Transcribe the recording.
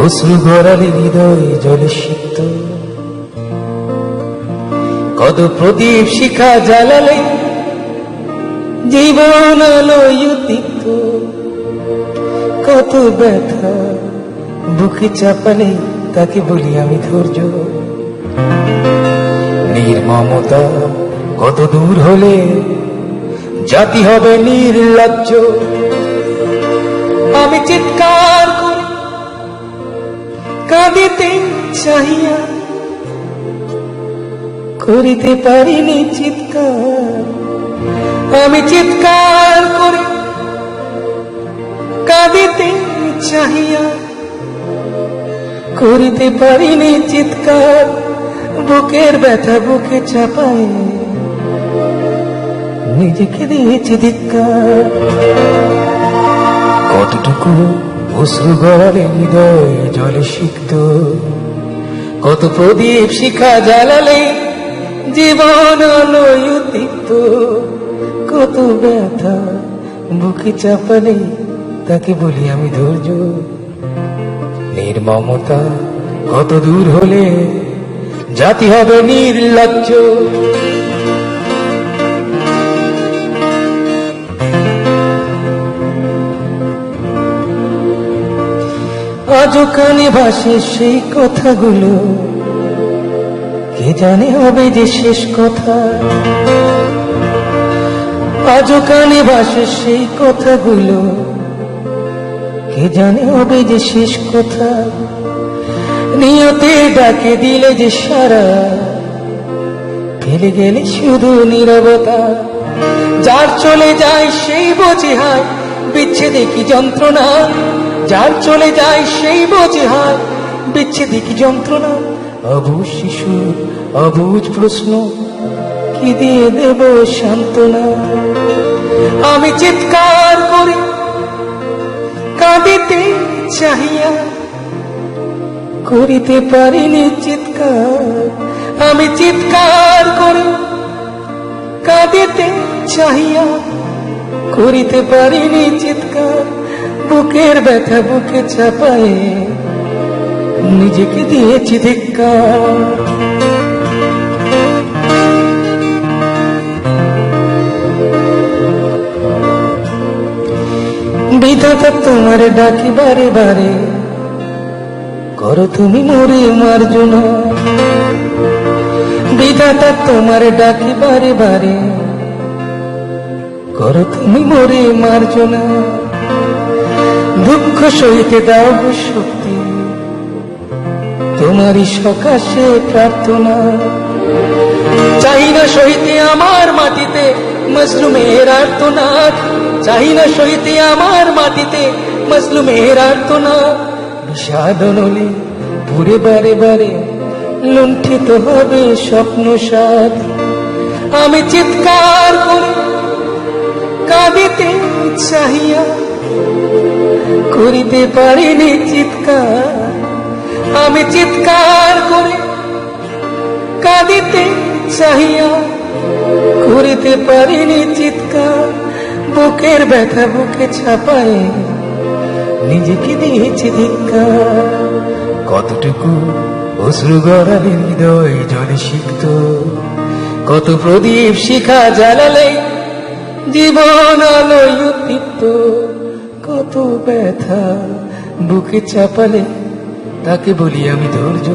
অশ্রু গড়ালে হৃদয় জলে সিক্ত, কত প্রদীপ শিখা জ্বালালে জীবন আলোয় তিক্ত, কত ব্যথা বুকে চাপালে তাকে বলি আমি ধৈর্য। নির্মমতা কত দূর হলে জাতি হবে নির্লজ্জ। আমি চিৎকার করে কাঁদিতে চাহিয়া করিতে পারিনি চিৎকার। আমি চিৎকার করে কাঁদিতে চাহিয়া করিতে পারিনি চিৎকার। বুকের ব্যথা বুকে চাপায় নিজেকে দিয়েছি ধিক্কার। কতটুকু অশ্রু গড়ালে হৃদয় জলে সিক্ত, কত প্রদীপ শিখা জ্বালালে জীবন আলোয় তিক্ত, কত ব্যথা বুকে চাপালে তাকে বলি আমি ধৈর্য। নির্মমতা কত দূর হলে জাতি হবে নির্লজ্জ। আজও কানে ভাসে সেই কথাগুলো, কে জানে হবে যে শেষ কথা। আজও কানে ভাসে সেই কথাগুলো, কে জানে হবে যে শেষ কথা। নিয়তে ডাকে দিলে যে সারা, ফেলে গেলে শুধু নীরবতা। যার চলে যায় সেই বোঝে হায় বিচ্ছেদে কি যন্ত্রণা। যার চলে যায় সেই বোঝে হায় বিচ্ছেদে কি যন্ত্রণা। অবুঝ শিশু অবুঝ প্রশ্ন, কি দিয়ে দেব সান্ত্বনা। আমি চিৎকার করে কাঁদিতে চাহিয়া করিতে পারিনি চিৎকার। আমি চিৎকার করে কাঁদিতে চাহিয়া করিতে পারিনি চিৎকার। বুকের ব্যথা বুকে চাপায় নিজেকে দিয়েছি ধিক্কার। বিধাতা তোমার ডাকি বারে বারে, করো তুমি মোরে মার্জনা। বিধাতা তোমার ডাকি বারে বারে, করো তুমি মোরে মার্জনা। দুঃখ সইতে দাও গো শক্তি, তোমারই সকাশে প্রার্থনা। চাই না সইতে আমার মাটিতে মজলুমের আর্তনাদ। চাই না সইতে আমার মাটিতে মজলুমের আর্তনাদ। বিষাদ নলে পুরে বারে বারে লুণ্ঠিত হবে স্বপ্ন সাদ। আমি চিৎকার করে কাঁদিতে চাহিয়া করিতে পারিনি চিৎকার। আমি চিৎকার করে কাঁদিতে চাহিয়া করিতে পারিনি চিৎকার। বুকের ব্যথা বুকে ছাপায় নিজেকে দিয়েছি ধিক্কার। কতটুকু অশ্রু গড়ালে হৃদয় জলে সিক্ত, কত প্রদীপ শিখা জ্বালালে জীবন আলোয় তিক্ত, কত ব্যথা বুকে চাপালে তাকে বলি আমি ধৈর্য।